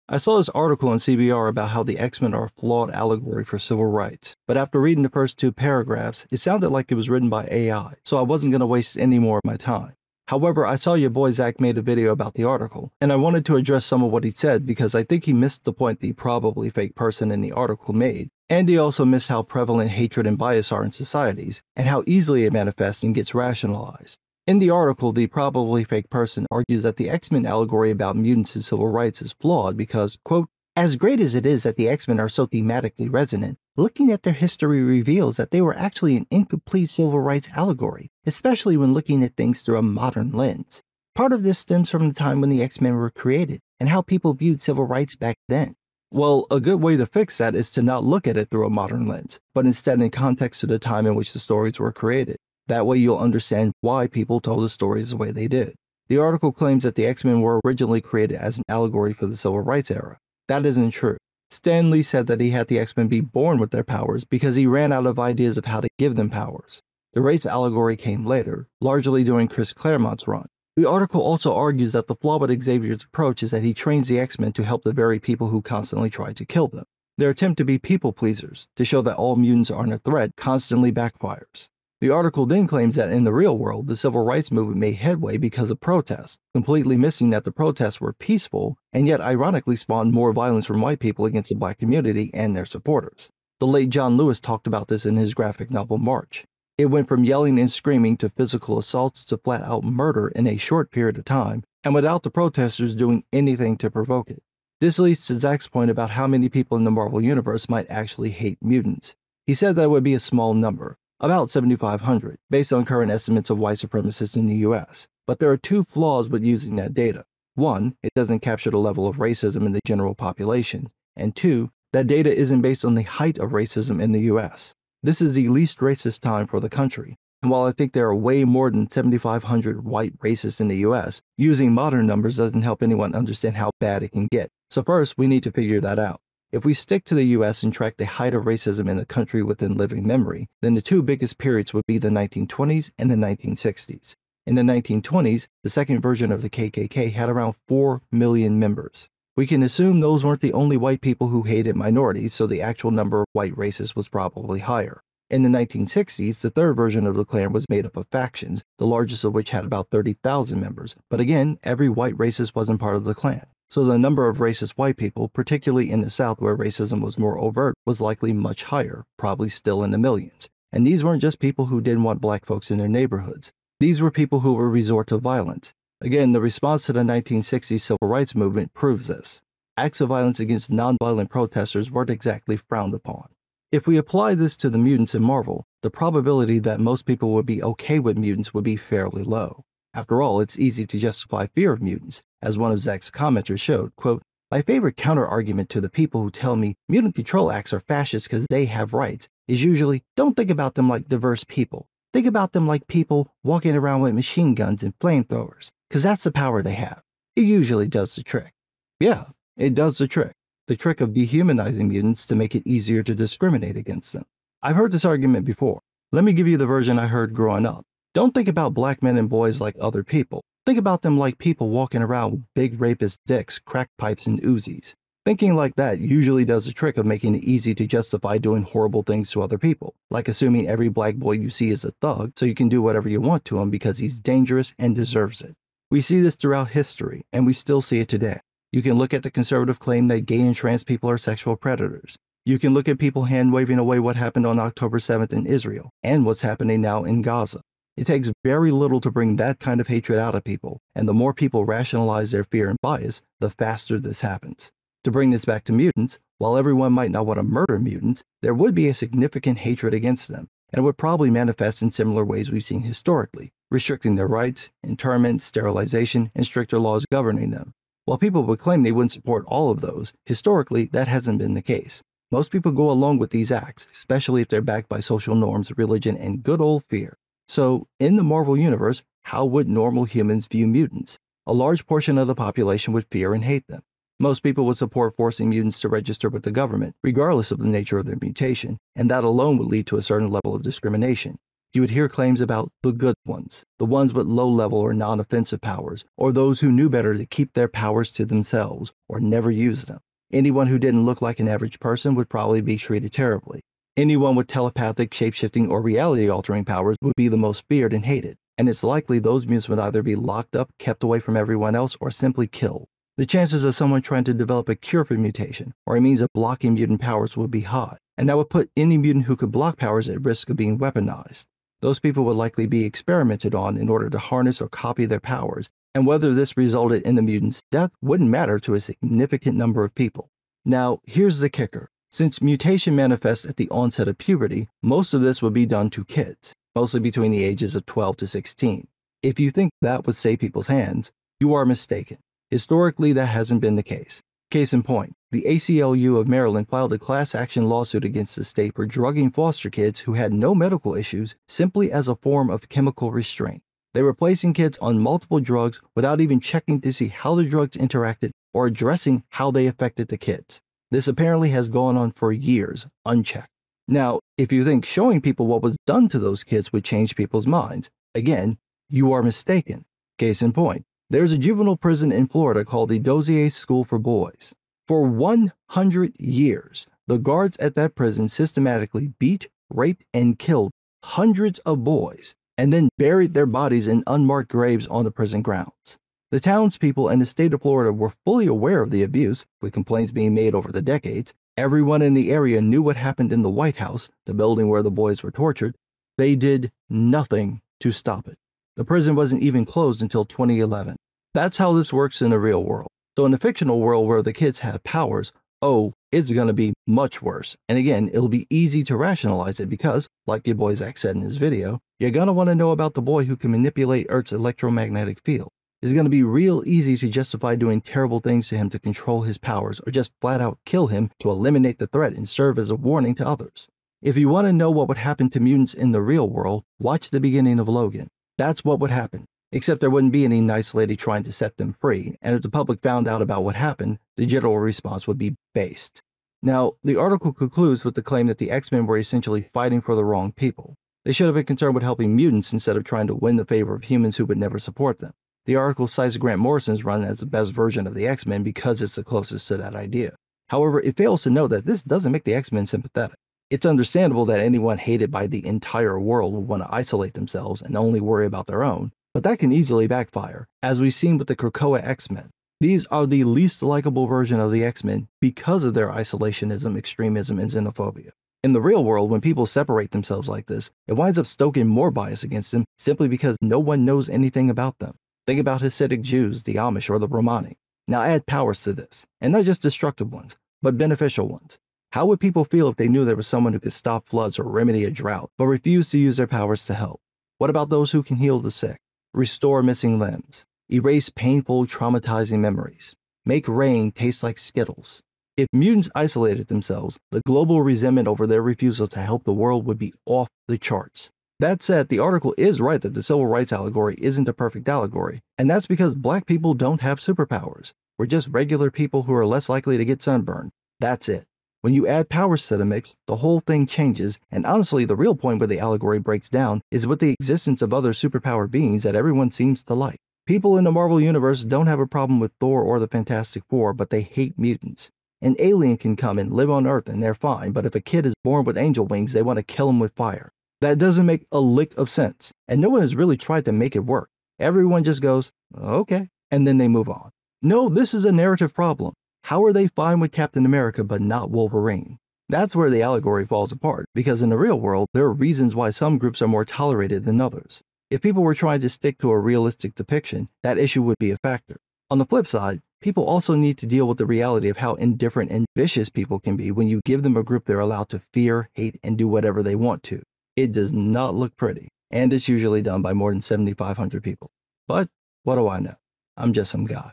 I saw this article on CBR about how the X-Men are a flawed allegory for civil rights, but after reading the first two paragraphs, it sounded like it was written by AI, so I wasn't going to waste any more of my time. However, I saw your boy Zach made a video about the article, and I wanted to address some of what he said because I think he missed the point the probably fake person in the article made, and he also missed how prevalent hatred and bias are in societies, and how easily it manifests and gets rationalized. In the article, the probably fake person argues that the X-Men allegory about mutants and civil rights is flawed because, quote, as great as it is that the X-Men are so thematically resonant, looking at their history reveals that they were actually an incomplete civil rights allegory, especially when looking at things through a modern lens. Part of this stems from the time when the X-Men were created, and how people viewed civil rights back then. Well, a good way to fix that is to not look at it through a modern lens, but instead in context to the time in which the stories were created. That way you'll understand why people told the stories the way they did. The article claims that the X-Men were originally created as an allegory for the civil rights era. That isn't true. Stan Lee said that he had the X-Men be born with their powers because he ran out of ideas of how to give them powers. The race allegory came later, largely during Chris Claremont's run. The article also argues that the flaw with Xavier's approach is that he trains the X-Men to help the very people who constantly try to kill them. Their attempt to be people pleasers, to show that all mutants aren't a threat, constantly backfires. The article then claims that in the real world, the civil rights movement made headway because of protests, completely missing that the protests were peaceful and yet ironically spawned more violence from white people against the black community and their supporters. The late John Lewis talked about this in his graphic novel March. It went from yelling and screaming to physical assaults to flat-out murder in a short period of time, and without the protesters doing anything to provoke it. This leads to Zach's point about how many people in the Marvel Universe might actually hate mutants. He said that would be a small number, about 7,500, based on current estimates of white supremacists in the US. But there are two flaws with using that data. One, it doesn't capture the level of racism in the general population, and two, that data isn't based on the height of racism in the US. This is the least racist time for the country, and while I think there are way more than 7,500 white racists in the US, using modern numbers doesn't help anyone understand how bad it can get. So first, we need to figure that out. If we stick to the US and track the height of racism in the country within living memory, then the two biggest periods would be the 1920s and the 1960s. In the 1920s, the second version of the KKK had around 4 million members. We can assume those weren't the only white people who hated minorities, so the actual number of white racists was probably higher. In the 1960s, the third version of the Klan was made up of factions, the largest of which had about 30,000 members. But again, every white racist wasn't part of the Klan. So the number of racist white people, particularly in the South where racism was more overt, was likely much higher, probably still in the millions. And these weren't just people who didn't want black folks in their neighborhoods. These were people who would resort to violence. Again, the response to the 1960s civil rights movement proves this. Acts of violence against nonviolent protesters weren't exactly frowned upon. If we apply this to the mutants in Marvel, the probability that most people would be okay with mutants would be fairly low. After all, it's easy to justify fear of mutants, as one of Zach's commenters showed, quote, my favorite counter-argument to the people who tell me mutant control acts are fascist because they have rights is usually, don't think about them like diverse people. Think about them like people walking around with machine guns and flamethrowers, because that's the power they have. It usually does the trick. Yeah, it does the trick. The trick of dehumanizing mutants to make it easier to discriminate against them. I've heard this argument before. Let me give you the version I heard growing up. Don't think about black men and boys like other people. Think about them like people walking around with big rapist dicks, crack pipes, and Uzis. Thinking like that usually does the trick of making it easy to justify doing horrible things to other people, like assuming every black boy you see is a thug so you can do whatever you want to him because he's dangerous and deserves it. We see this throughout history, and we still see it today. You can look at the conservative claim that gay and trans people are sexual predators. You can look at people hand-waving away what happened on October 7th in Israel, and what's happening now in Gaza. It takes very little to bring that kind of hatred out of people, and the more people rationalize their fear and bias, the faster this happens. To bring this back to mutants, while everyone might not want to murder mutants, there would be a significant hatred against them, and it would probably manifest in similar ways we've seen historically, restricting their rights, internment, sterilization, and stricter laws governing them. While people would claim they wouldn't support all of those, historically that hasn't been the case. Most people go along with these acts, especially if they're backed by social norms, religion, and good old fear. So, in the Marvel Universe, how would normal humans view mutants? A large portion of the population would fear and hate them. Most people would support forcing mutants to register with the government, regardless of the nature of their mutation, and that alone would lead to a certain level of discrimination. you would hear claims about the good ones, the ones with low-level or non-offensive powers, or those who knew better to keep their powers to themselves or never use them. Anyone who didn't look like an average person would probably be treated terribly. Anyone with telepathic, shape-shifting, or reality-altering powers would be the most feared and hated, and it's likely those mutants would either be locked up, kept away from everyone else, or simply killed. The chances of someone trying to develop a cure for mutation, or a means of blocking mutant powers, would be high, and that would put any mutant who could block powers at risk of being weaponized. Those people would likely be experimented on in order to harness or copy their powers, and whether this resulted in the mutant's death wouldn't matter to a significant number of people. Now, here's the kicker. Since mutation manifests at the onset of puberty, most of this would be done to kids, mostly between the ages of 12 to 16. If you think that would save people's hands, you are mistaken. Historically, that hasn't been the case. Case in point, the ACLU of Maryland filed a class action lawsuit against the state for drugging foster kids who had no medical issues simply as a form of chemical restraint. They were placing kids on multiple drugs without even checking to see how the drugs interacted or addressing how they affected the kids. This apparently has gone on for years, unchecked. Now, if you think showing people what was done to those kids would change people's minds, again, you are mistaken. Case in point, there's a juvenile prison in Florida called the Dozier School for Boys. For 100 years, the guards at that prison systematically beat, raped, and killed hundreds of boys, and then buried their bodies in unmarked graves on the prison grounds. The townspeople and the state of Florida were fully aware of the abuse, with complaints being made over the decades. Everyone in the area knew what happened in the White House, the building where the boys were tortured. They did nothing to stop it. The prison wasn't even closed until 2011. That's how this works in the real world. So in the fictional world where the kids have powers, oh, it's going to be much worse. And again, it'll be easy to rationalize it because, like your boy Zach said in his video, you're going to want to know about the boy who can manipulate Earth's electromagnetic field. It's going to be real easy to justify doing terrible things to him to control his powers or just flat out kill him to eliminate the threat and serve as a warning to others. If you want to know what would happen to mutants in the real world, watch the beginning of Logan. That's what would happen. Except there wouldn't be any nice lady trying to set them free, and if the public found out about what happened, the general response would be based. Now, the article concludes with the claim that the X-Men were essentially fighting for the wrong people. They should have been concerned with helping mutants instead of trying to win the favor of humans who would never support them. The article cites Grant Morrison's run as the best version of the X-Men because it's the closest to that idea. However, it fails to note that this doesn't make the X-Men sympathetic. It's understandable that anyone hated by the entire world would want to isolate themselves and only worry about their own, but that can easily backfire, as we've seen with the Krakoa X-Men. These are the least likable version of the X-Men because of their isolationism, extremism, and xenophobia. In the real world, when people separate themselves like this, it winds up stoking more bias against them simply because no one knows anything about them. Think about Hasidic Jews, the Amish, or the Romani. Now add powers to this, and not just destructive ones, but beneficial ones. How would people feel if they knew there was someone who could stop floods or remedy a drought, but refused to use their powers to help? What about those who can heal the sick, restore missing limbs, erase painful, traumatizing memories, make rain taste like Skittles? If mutants isolated themselves, the global resentment over their refusal to help the world would be off the charts. That said, the article is right that the civil rights allegory isn't a perfect allegory, and that's because black people don't have superpowers. We're just regular people who are less likely to get sunburned. That's it. When you add powers to the mix, the whole thing changes, and honestly, the real point where the allegory breaks down is with the existence of other superpower beings that everyone seems to like. People in the Marvel Universe don't have a problem with Thor or the Fantastic Four, but they hate mutants. An alien can come and live on Earth and they're fine, but if a kid is born with angel wings, they want to kill him with fire. That doesn't make a lick of sense, and no one has really tried to make it work. Everyone just goes, okay, and then they move on. No, this is a narrative problem. How are they fine with Captain America but not Wolverine? That's where the allegory falls apart, because in the real world, there are reasons why some groups are more tolerated than others. If people were trying to stick to a realistic depiction, that issue would be a factor. On the flip side, people also need to deal with the reality of how indifferent and vicious people can be when you give them a group they're allowed to fear, hate, and do whatever they want to. It does not look pretty, and it's usually done by more than 7,500 people. But what do I know? I'm just some guy.